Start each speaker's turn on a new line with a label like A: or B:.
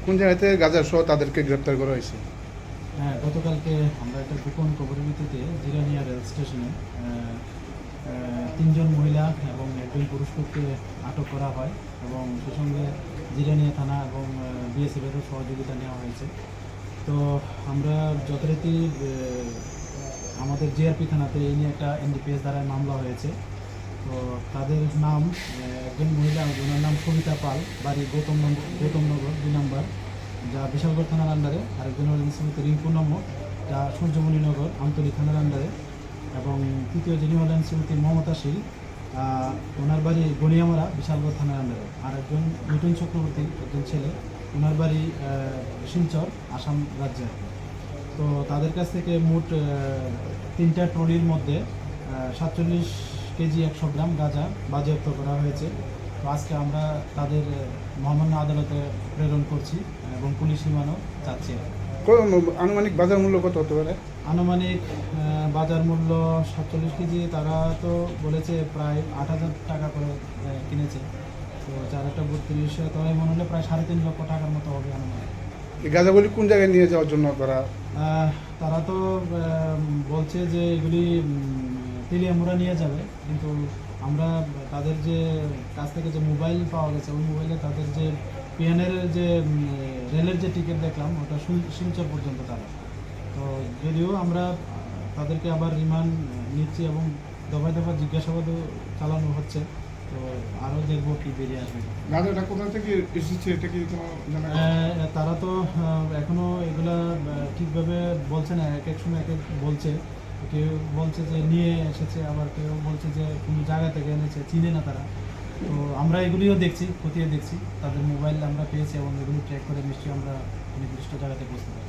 A: কোন জায়গাতে গাঁজা সহ তাদেরকে গ্রেপ্তার করা হয়েছে?
B: হ্যাঁ, গতকালকে আমরা একটা গোপন খবরের ভিত্তিতে জিরানিয়া রেল স্টেশনে তিনজন মহিলা এবং একজন পুরুষকে আটক করা হয় এবং সে সঙ্গে জিরানিয়া থানা এবং বিএসএফেরও সহযোগিতা নেওয়া হয়েছে। তো আমরা যথারীতি আমাদের জিআরপি থানাতে এই নিয়ে একটা এনডিপিএস দ্বারায় মামলা হয়েছে। তো তাদের নাম একজন মহিলা, ওনার নাম সবিতা পাল, বাড়ি গৌতমনগর 2 নম্বর, যা বিশালগড় থানার আন্ডারে। আরেকজন হলেন শ্রীমতী রিঙ্কু নমো, যা সূর্যমণিনগর আমতলী থানার আন্ডারে। এবং তৃতীয় যিনি হলেন শ্রীমতী মমতা শীল, ওনার বাড়ি গনিয়ামারা বিশালগড় থানার আন্ডারে। আর একজন মিঠুন চক্রবর্তী, একজন ছেলে, ওনার বাড়ি শিলচর আসাম রাজ্যে। তো তাদের কাছ থেকে মোট 3টা ট্রলির মধ্যে 47 কেজি 100 গ্রাম গাঁজা বাজেয়াপ্ত করা হয়েছে। তো আজকে আমরা তাদের মহামান্য আদালতে প্রেরণ করছি এবং পুলিশ রিমান্ডও চাচ্ছি।
A: আনুমানিক বাজার মূল্য কত হতে পারে?
B: আনুমানিক বাজার মূল্য 47 কেজি, তারা তো বলেছে প্রায় 8,000 টাকা করে কিনেছে। তো 4/32, তো এমন হলে প্রায় 3.5 লক্ষ টাকার মতো হবে আনুমানিক।
A: এই গাঁজাগুলি কোন জায়গায় নিয়ে যাওয়ার জন্য
B: তারা তো বলছে যে এগুলি তেলিয়ামুড়া নিয়ে যাবে, কিন্তু আমরা তাদের যে কাছ থেকে যে মোবাইল পাওয়া গেছে, ওই মোবাইলে তাদের যে পিএনএর যে রেলের যে টিকিট দেখলাম, ওটা শিলচর পর্যন্ত তারা। তো যদিও আমরা তাদেরকে আবার রিমান্ড নিচ্ছি এবং দফায় দফায় জিজ্ঞাসাবাদও চালানো হচ্ছে। তো আরও দেখবো কি বেরিয়ে আসবে।
A: গাঁজাটা কোথা থেকে এসেছে এটা কি
B: তারা তো এখনো এগুলা ঠিকভাবে বলছে না, এক এক সময় এক এক বলছে। কেউ বলছে যে নিয়ে এসেছে, আবার কেউ বলছে যে কোনো জায়গা থেকে এনেছে, চিনে না তারা। তো আমরা এগুলিও দেখছি, খতিয়ে দেখছি। তাদের মোবাইল আমরা পেয়েছি এবং এগুলি ট্র্যাক করে নিশ্চয়ই আমরা নির্দিষ্ট জায়গাতে পৌঁছতে পারি।